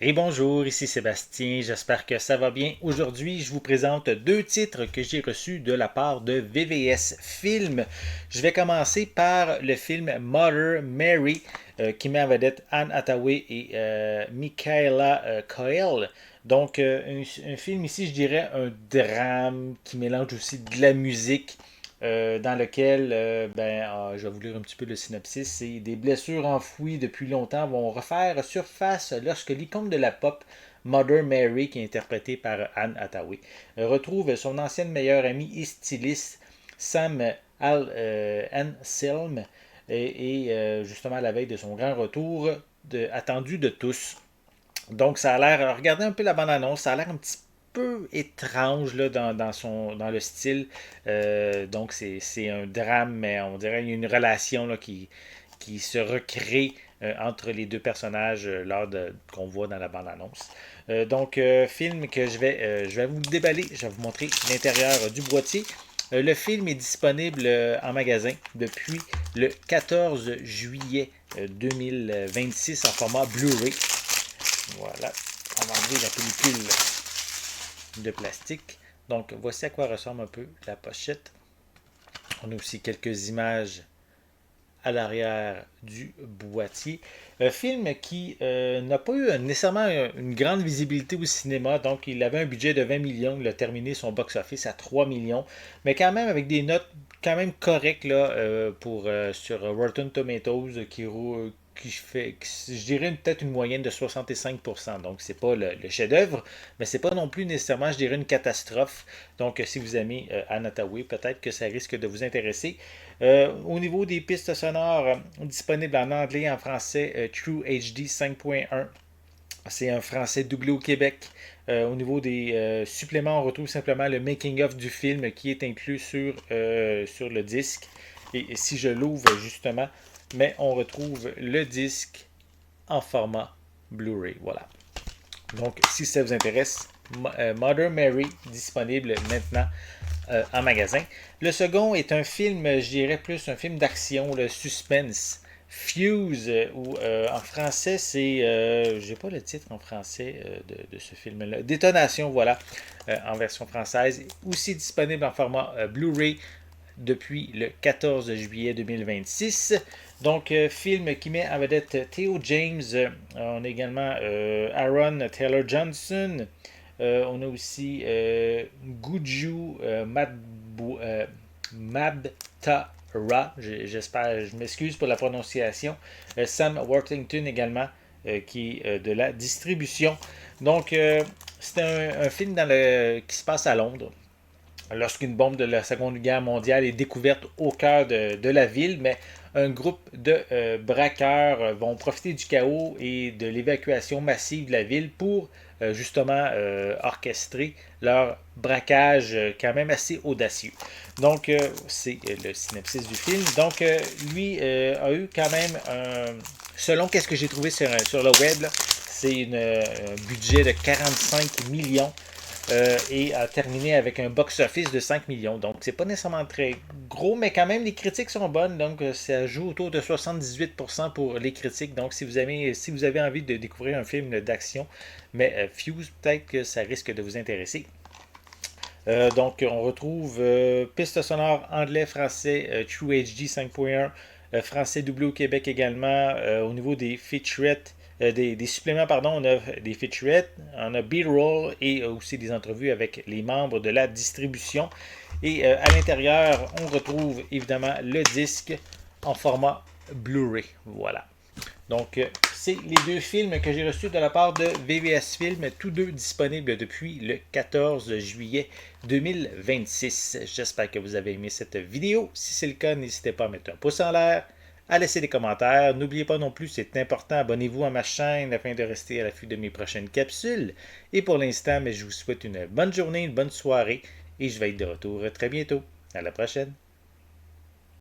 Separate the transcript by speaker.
Speaker 1: Et bonjour, ici Sébastien, j'espère que ça va bien. Aujourd'hui, je vous présente deux titres que j'ai reçus de la part de VVS Film. Je vais commencer par le film Mother Mary, qui met en vedette Anne Hathaway et Michaela Coel. Donc, un film ici, je dirais un drame qui mélange aussi de la musique dans lequel, je vais vous lire un petit peu le synopsis, c'est des blessures enfouies depuis longtemps vont refaire surface lorsque l'icône de la pop, Mother Mary, qui est interprétée par Anne Hathaway, retrouve son ancienne meilleure amie et styliste Sam Anselm justement à la veille de son grand retour attendu de tous. Donc, ça a l'air, regardez un peu la bande-annonce, ça a l'air un petit peu étrange là, dans le style. Donc, c'est un drame, mais on dirait qu'il y a une relation là, qui se recrée entre les deux personnages qu'on voit dans la bande-annonce. Film que je vais vous déballer, je vais vous montrer l'intérieur du boîtier. Le film est disponible en magasin depuis le 14 juillet 2026 en format Blu-ray. Voilà, on va enlever la pellicule de plastique. Donc, voici à quoi ressemble un peu la pochette. On a aussi quelques images à l'arrière du boîtier. Un film qui n'a pas eu nécessairement une grande visibilité au cinéma, donc il avait un budget de 20 millions, il a terminé son box-office à 3 millions, mais quand même avec des notes quand même correctes là, sur Rotten Tomatoes qui fait, je dirais peut-être une moyenne de 65%. Donc, c'est pas le chef-d'œuvre, mais c'est pas non plus nécessairement, je dirais, une catastrophe. Donc, si vous aimez Anne Hathaway, peut-être que ça risque de vous intéresser. Au niveau des pistes sonores, disponibles en anglais et en français, True HD 5.1. C'est un français doublé au Québec. Au niveau des suppléments, on retrouve simplement le making-of du film qui est inclus sur le disque. Et si je l'ouvre justement, mais on retrouve le disque en format Blu-ray. Voilà. Donc, si ça vous intéresse, Mother Mary, disponible maintenant en magasin. Le second est un film, je dirais plus un film d'action, le suspense. Fuse, ou en français, c'est. J'ai pas le titre en français de ce film-là. Détonation, voilà, en version française. Aussi disponible en format Blu-ray depuis le 14 juillet 2026. Donc, film qui met en vedette Theo James. On a également Aaron Taylor Johnson. On a aussi Guju Mabtara. J'espère, je m'excuse pour la prononciation. Sam Worthington également, qui est de la distribution. Donc, c'est un film qui se passe à Londres lorsqu'une bombe de la Seconde Guerre mondiale est découverte au cœur de la ville, mais un groupe de braqueurs vont profiter du chaos et de l'évacuation massive de la ville pour justement orchestrer leur braquage quand même assez audacieux. Donc, c'est le synopsis du film. Donc, lui a eu quand même selon qu'est-ce que j'ai trouvé sur le web, c'est un budget de 45 millions et a terminé avec un box-office de 5 millions. Donc, c'est pas nécessairement très gros, mais quand même, les critiques sont bonnes. Donc, ça joue autour de 78% pour les critiques. Donc, si vous avez envie de découvrir un film d'action, mais Fuse, peut-être que ça risque de vous intéresser. Donc, on retrouve piste sonore anglais-français True HD 5.1, français doublé au Québec également. Au niveau des featurettes, des suppléments, pardon, on a des featurettes, on a B-roll et aussi des entrevues avec les membres de la distribution. Et à l'intérieur, on retrouve évidemment le disque en format Blu-ray. Voilà. Donc, c'est les deux films que j'ai reçus de la part de VVS Film, tous deux disponibles depuis le 14 juillet 2026. J'espère que vous avez aimé cette vidéo. Si c'est le cas, n'hésitez pas à mettre un pouce en l'air, à laisser des commentaires. N'oubliez pas non plus, c'est important, abonnez-vous à ma chaîne afin de rester à l'affût de mes prochaines capsules. Et pour l'instant, je vous souhaite une bonne journée, une bonne soirée et je vais être de retour très bientôt. À la prochaine.